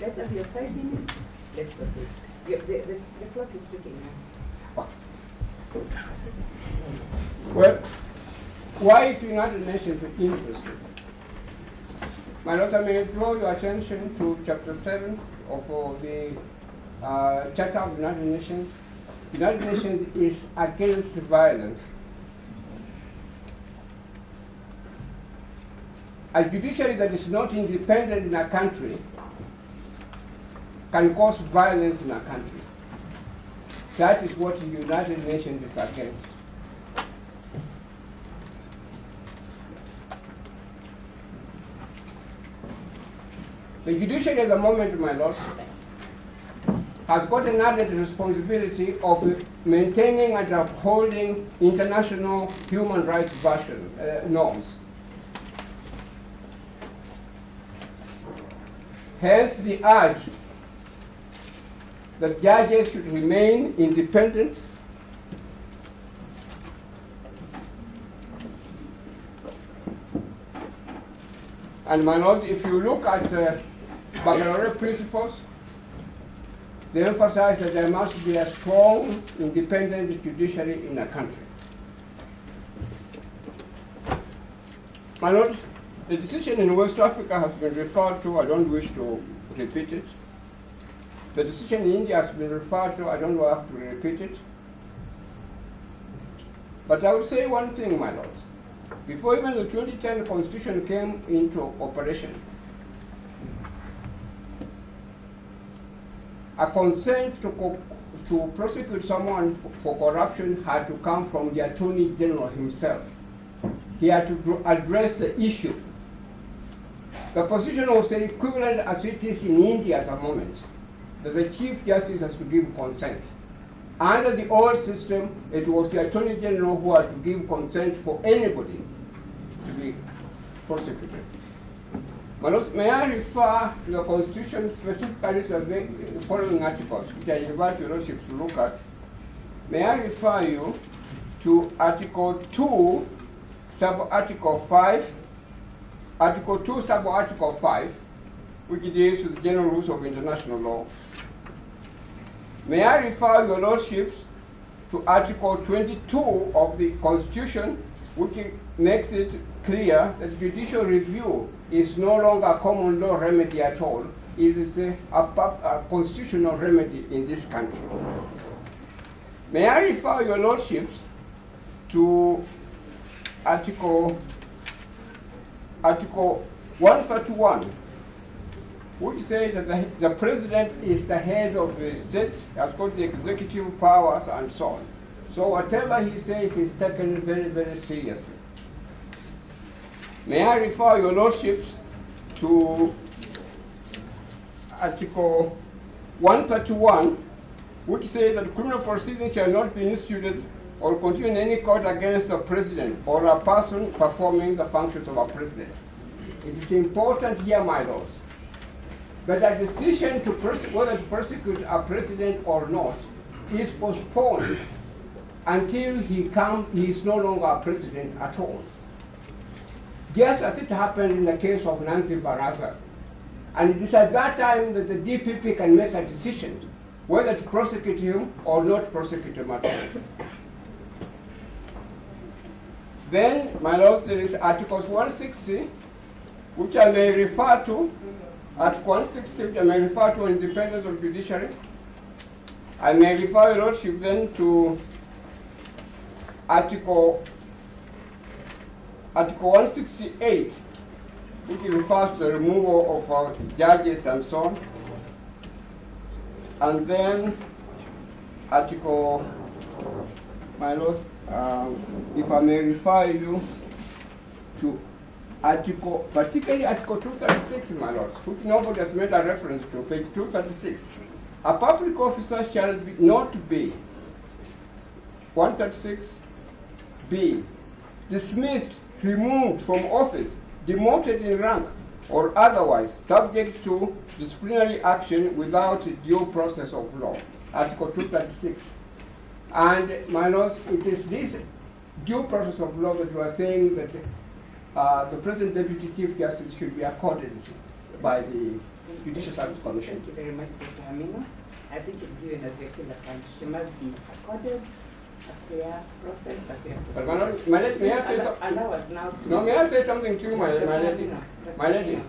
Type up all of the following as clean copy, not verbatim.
Let's have your 5 minutes. Let's proceed. The clock is ticking now. Well, why is the United Nations interested? My Lord, I may draw your attention to Chapter 7 of the Charter of the United Nations. The United Nations is against violence. A judiciary that is not independent in a country can cause violence in a country. That is what the United Nations is against. The judiciary at the moment, my Lord, has got an added responsibility of maintaining and upholding international human rights norms. Hence the urge that judges should remain independent and my Lord, if you look at Baccalaureate principles, they emphasize that there must be a strong, independent judiciary in a country. My Lord, the decision in West Africa has been referred to. I don't wish to repeat it. The decision in India has been referred to. I don't have to repeat it. But I would say one thing, my Lords. Before even the 2010 Constitution came into operation, a consent to prosecute someone for corruption had to come from the Attorney General himself. He had to address the issue. The position was equivalent as it is in India at the moment, that the Chief Justice has to give consent. Under the old system, it was the Attorney General who had to give consent for anybody to be prosecuted. May I refer to the Constitution, specifically to the following articles, which I invite your Lordships to look at. May I refer you to Article 2, Sub-Article 5, Article 2, Sub-Article 5, which deals with general rules of international law. May I refer your Lordships to Article 22 of the Constitution, which makes it clear that judicial review is no longer a common law remedy at all. It is a constitutional remedy in this country. May I refer your Lordships to Article 131, which says that the President is the head of the state, has got the executive powers and so on. So whatever he says is taken very, very seriously. May I refer your Lordships to Article 131, which says that criminal proceedings shall not be instituted or continue in any court against the President or a person performing the functions of a President. It is important here, my Lords, that a decision to whether to prosecute a President or not is postponed until he is no longer a President at all. Just as it happened in the case of Nancy Baraza. And it is at that time that the DPP can make a decision whether to prosecute him or not prosecute him at all. Then, my Lords, there is Articles 160, which I may refer to. Article 160, which I may refer to on independence of judiciary. I may refer your Lordship then to Article 168, which refers to the removal of judges and so on. And then Article, my Lord, if I may refer you to particularly Article 236, my Lord, which nobody has made a reference to, page 236. A public officer shall not be, 136b, dismissed, removed from office, demoted in rank, or otherwise subject to disciplinary action without due process of law. Article 236. And, my Lords, it is this due process of law that we are saying that the President Deputy Chief Justice should be accorded by the Judicial Service Commission. Thank you very much, Dr. Hamina. I think you've given us your clear point. She must be accorded a fair process, a fair But process. may I say something? Allow us now to... No, may I say something to you, my lady? My lady,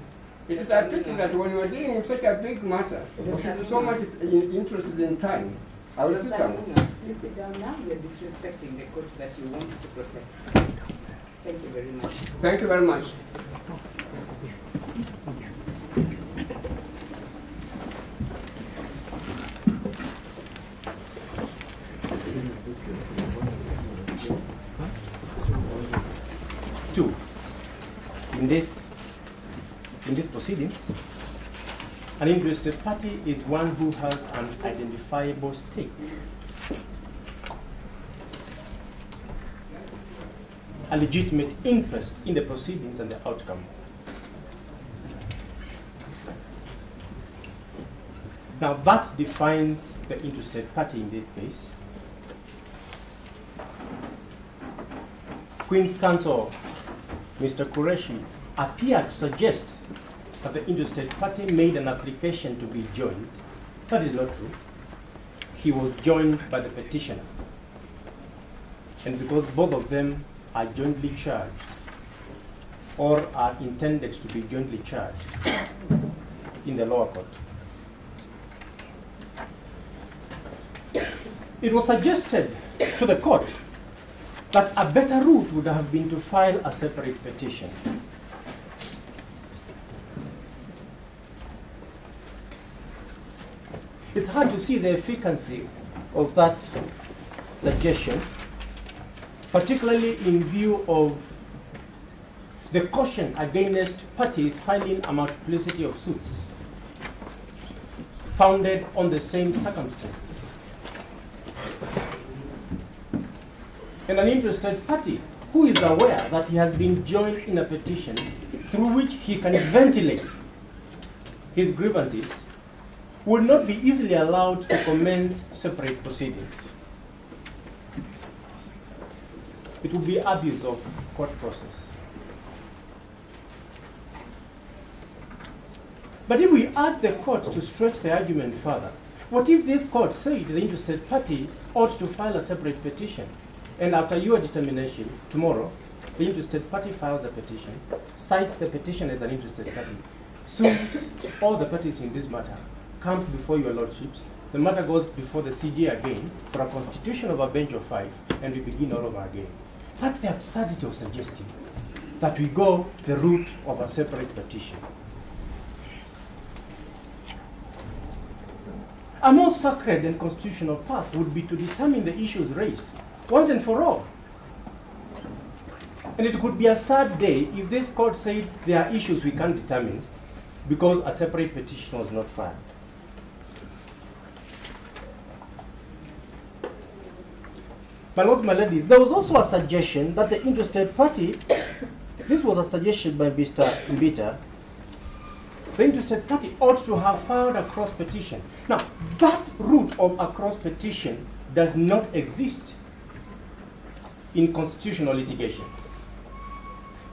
it is a pity Hamina. that when you are dealing with such a big matter, you should be so much interested in time. I will sit down. You sit down now. You are disrespecting the court that you want to protect. Thank you very much. Thank you very much. Two, in these proceedings, an interested party is one who has an identifiable stake. A legitimate interest in the proceedings and the outcome. Now that defines the interested party in this case. Queen's Counsel, Mr. Qureshi, appeared to suggest that the interested party made an application to be joined. That is not true. He was joined by the petitioner. And because both of them are jointly charged or are intended to be jointly charged in the lower court, it was suggested to the court that a better route would have been to file a separate petition. It's hard to see the efficacy of that suggestion, particularly in view of the caution against parties filing a multiplicity of suits founded on the same circumstances. And an interested party who is aware that he has been joined in a petition through which he can ventilate his grievances would not be easily allowed to commence separate proceedings. It would be abuse of court process. But if we ask the court to stretch the argument further, what if this court said the interested party ought to file a separate petition, and after your determination, tomorrow, the interested party files a petition, cites the petition as an interested party, sues all the parties in this matter, comes before your lordships, the matter goes before the CJ again for a constitution of a bench of 5, and we begin all over again. That's the absurdity of suggesting that we go the route of a separate petition. A more sacred and constitutional path would be to determine the issues raised once and for all. And it could be a sad day if this court said there are issues we can't determine because a separate petition was not filed. My lords, my ladies, there was also a suggestion that the interested party, this was a suggestion by Mr. Mbita, the interested party ought to have filed a cross petition. Now, that route of a cross petition does not exist in constitutional litigation.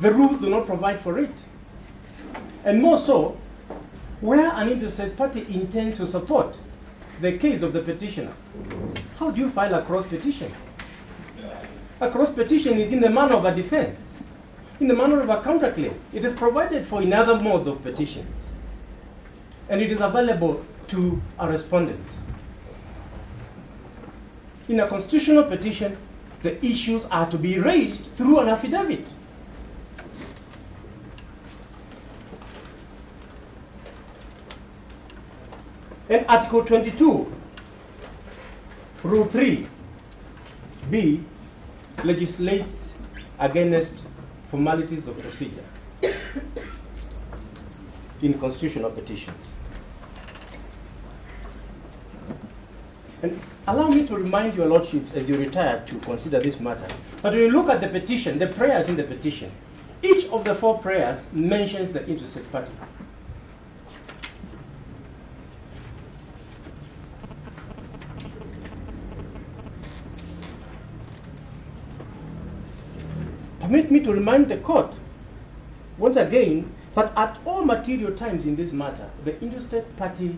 The rules do not provide for it. And more so, where an interested party intends to support the case of the petitioner, how do you file a cross petition? A cross petition is in the manner of a defense, in the manner of a counterclaim. It is provided for in other modes of petitions, and it is available to a respondent. In a constitutional petition, the issues are to be raised through an affidavit. And Article 22, Rule 3b legislates against formalities of procedure in constitutional petitions. And allow me to remind your lordships as you retire to consider this matter, that when you look at the petition, the prayers in the petition, each of the 4 prayers mentions the interested party. Permit me to remind the court, once again, that at all material times in this matter, the interested party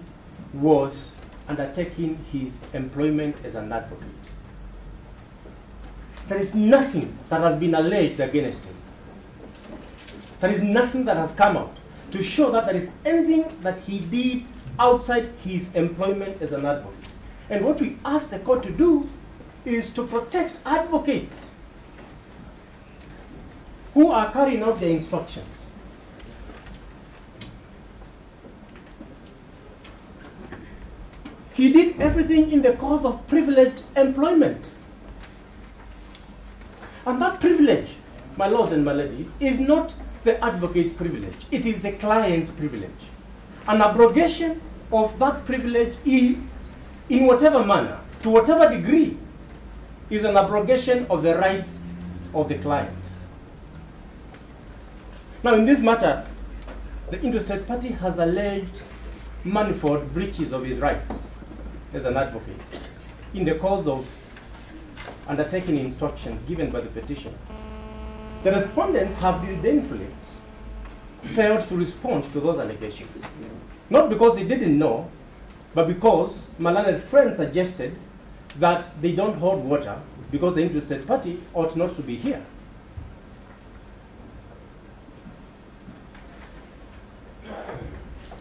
was undertaking his employment as an advocate. There is nothing that has been alleged against him. There is nothing that has come out to show that there is anything that he did outside his employment as an advocate. And what we ask the court to do is to protect advocates who are carrying out their instructions. He did everything in the cause of privileged employment. And that privilege, my lords and my ladies, is not the advocate's privilege. It is the client's privilege. An abrogation of that privilege in whatever manner, to whatever degree, is an abrogation of the rights of the client. Now, in this matter, the interested party has alleged manifold breaches of his rights as an advocate in the cause of undertaking instructions given by the petitioner. The respondents have disdainfully failed to respond to those allegations. Not because they didn't know, but because my learned friend suggested that they don't hold water because the interested party ought not to be here.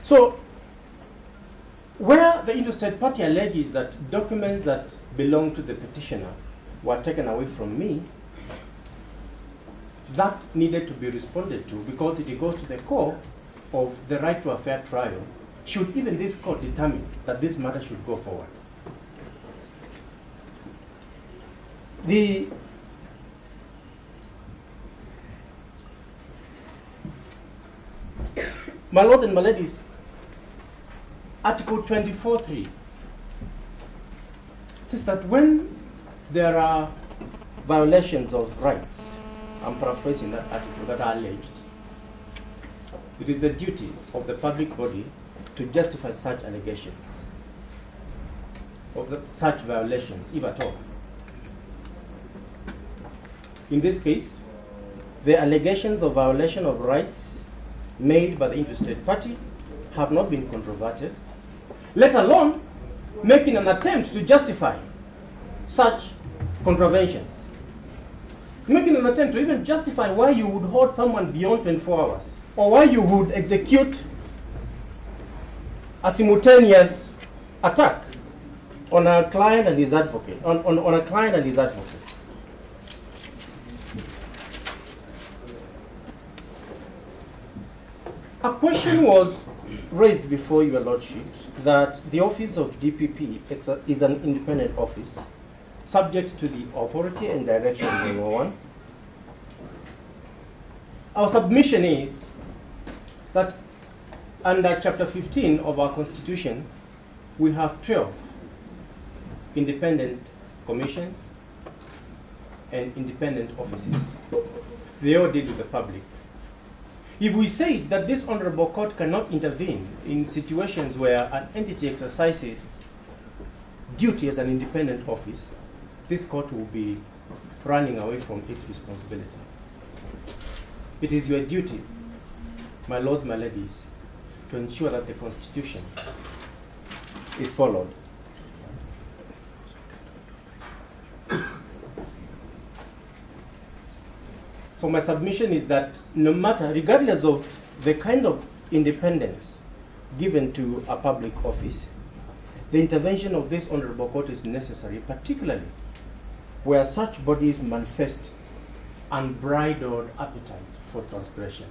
So, where the interested party alleges that documents that belong to the petitioner were taken away from me, that needed to be responded to because it goes to the core of the right to a fair trial, should even this court determine that this matter should go forward. My lords and my ladies, Article 24.3 states that when there are violations of rights, I'm paraphrasing that article, that are alleged, it is the duty of the public body to justify such allegations, of such violations, if at all. In this case, the allegations of violation of rights made by the interested party have not been controverted, let alone making an attempt to justify such contraventions. Making an attempt to even justify why you would hold someone beyond 24 hours, or why you would execute a simultaneous attack on a client and his advocate, on a client and his advocate. A question was raised before your lordships that the office of DPP is an independent office subject to the authority and direction of number one. Our submission is that under Chapter 15 of our Constitution, we have 12 independent commissions and independent offices. They all deal with the public. If we say that this honorable court cannot intervene in situations where an entity exercises duty as an independent office, this court will be running away from its responsibility. It is your duty, my lords, my ladies, to ensure that the Constitution is followed. So my submission is that no matter, regardless of the kind of independence given to a public office, the intervention of this honorable court is necessary, particularly where such bodies manifest unbridled appetite for transgression.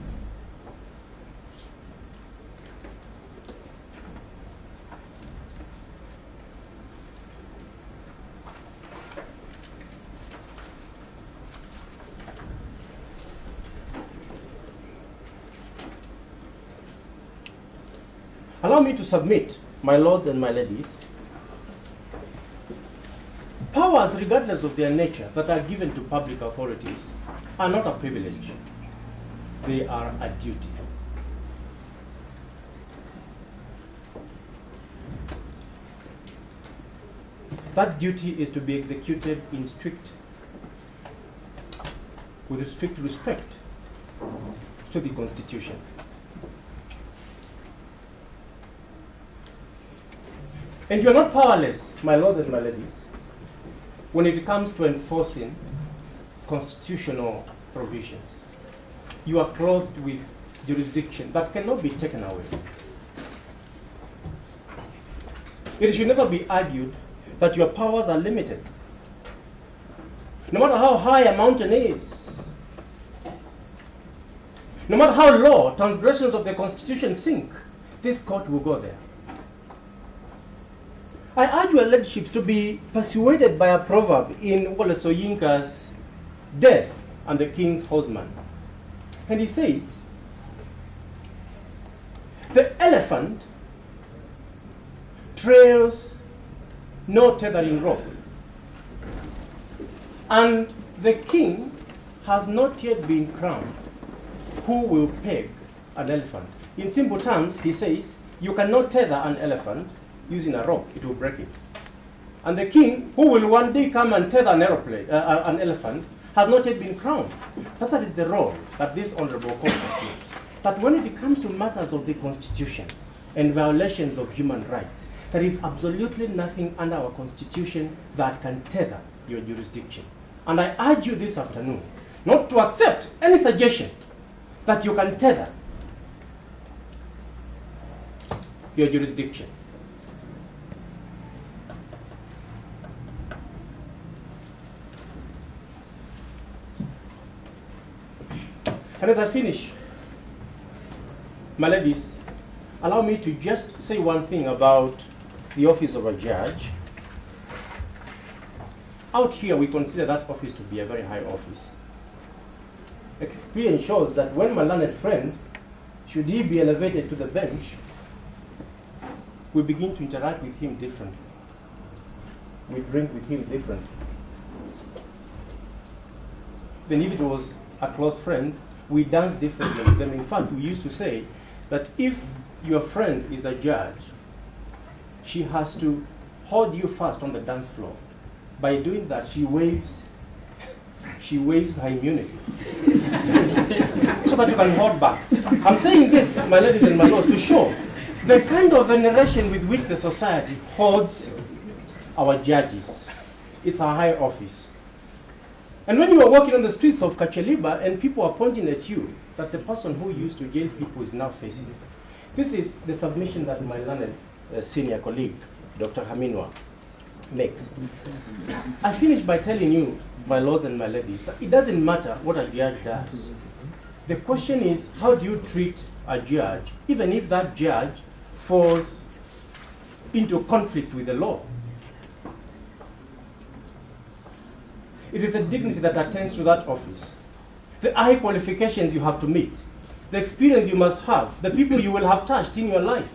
Allow me to submit, my lords and my ladies, powers, regardless of their nature, that are given to public authorities are not a privilege. They are a duty. That duty is to be executed in with strict respect to the Constitution. And you're not powerless, my lords and my ladies, when it comes to enforcing constitutional provisions. You are clothed with jurisdiction that cannot be taken away. It should never be argued that your powers are limited. No matter how high a mountain is, no matter how low transgressions of the Constitution sink, this court will go there. I urge your lordships to be persuaded by a proverb in Wole Soyinka's Death and the King's Horseman. And he says, the elephant trails no tethering rope, and the king has not yet been crowned. Who will peg an elephant? In simple terms, he says, you cannot tether an elephant using a rope, it will break it. And the king, who will one day come and tether an elephant, has not yet been crowned. That is the role that this honorable court assumes. That when it comes to matters of the Constitution and violations of human rights, there is absolutely nothing under our Constitution that can tether your jurisdiction. And I urge you this afternoon not to accept any suggestion that you can tether your jurisdiction. And as I finish, my ladies, allow me to just say one thing about the office of a judge. Out here, we consider that office to be a very high office. Experience shows that when my learned friend, should he be elevated to the bench, we begin to interact with him differently. We drink with him differently. Then if it was a close friend, we dance differently with them. In fact, we used to say that if your friend is a judge, she has to hold you fast on the dance floor. By doing that, she waives her immunity so that you can hold back. I'm saying this, my ladies and my lords, to show the kind of veneration with which the society holds our judges. It's a high office. And when you are walking on the streets of Kacheliba and people are pointing at you, that the person who used to jail people is now facing. This is the submission that my learned senior colleague, Dr. Haminwa, makes. I finish by telling you, my lords and my ladies, that it doesn't matter what a judge does. The question is, how do you treat a judge, even if that judge falls into conflict with the law? It is the dignity that attends to that office, the high qualifications you have to meet, the experience you must have, the people you will have touched in your life,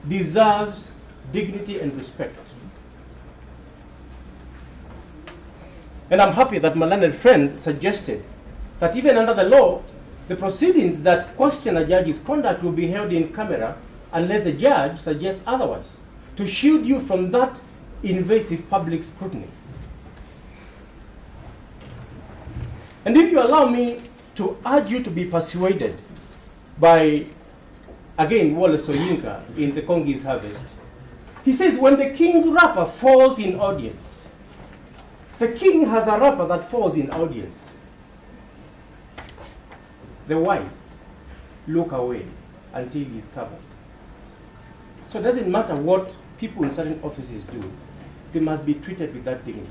deserves dignity and respect. And I'm happy that my learned friend suggested that even under the law, the proceedings that question a judge's conduct will be held in camera unless the judge suggests otherwise, to shield you from that invasive public scrutiny. And if you allow me to urge you to be persuaded by, again, Wole Soyinka in the Kongi's Harvest, he says, when the king's wrapper falls in audience, the king has a wrapper that falls in audience. The wise look away until he is covered. So it doesn't matter what people in certain offices do, they must be treated with that dignity.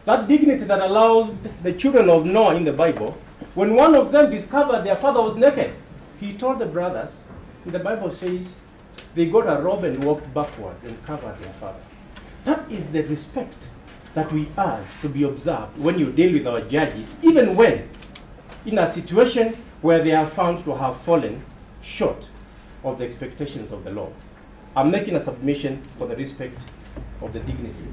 That dignity that allows the children of Noah in the Bible, when one of them discovered their father was naked, he told the brothers, the Bible says, they got a robe and walked backwards and covered their father. That is the respect that we urge to be observed when you deal with our judges, even when in a situation where they are found to have fallen short of the expectations of the law. I'm making a submission for the respect of the dignity.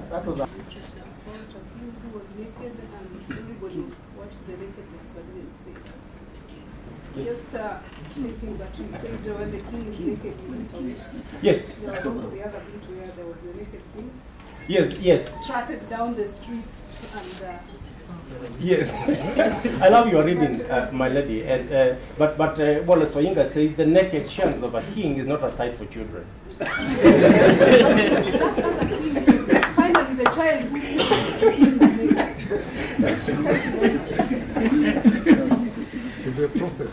That was a who was naked and everybody watched the nakedness but didn't see it. Just thinking that you said when the king is naked, is it? Yes. There was also the other bit where there was the naked king. Yes. Strutted down the streets and Yes, I love your reading, my lady. And, but Wallace Oyinga says the naked shanks of a king is not a sight for children. Finally, the child who sees the king is naked. The prophet.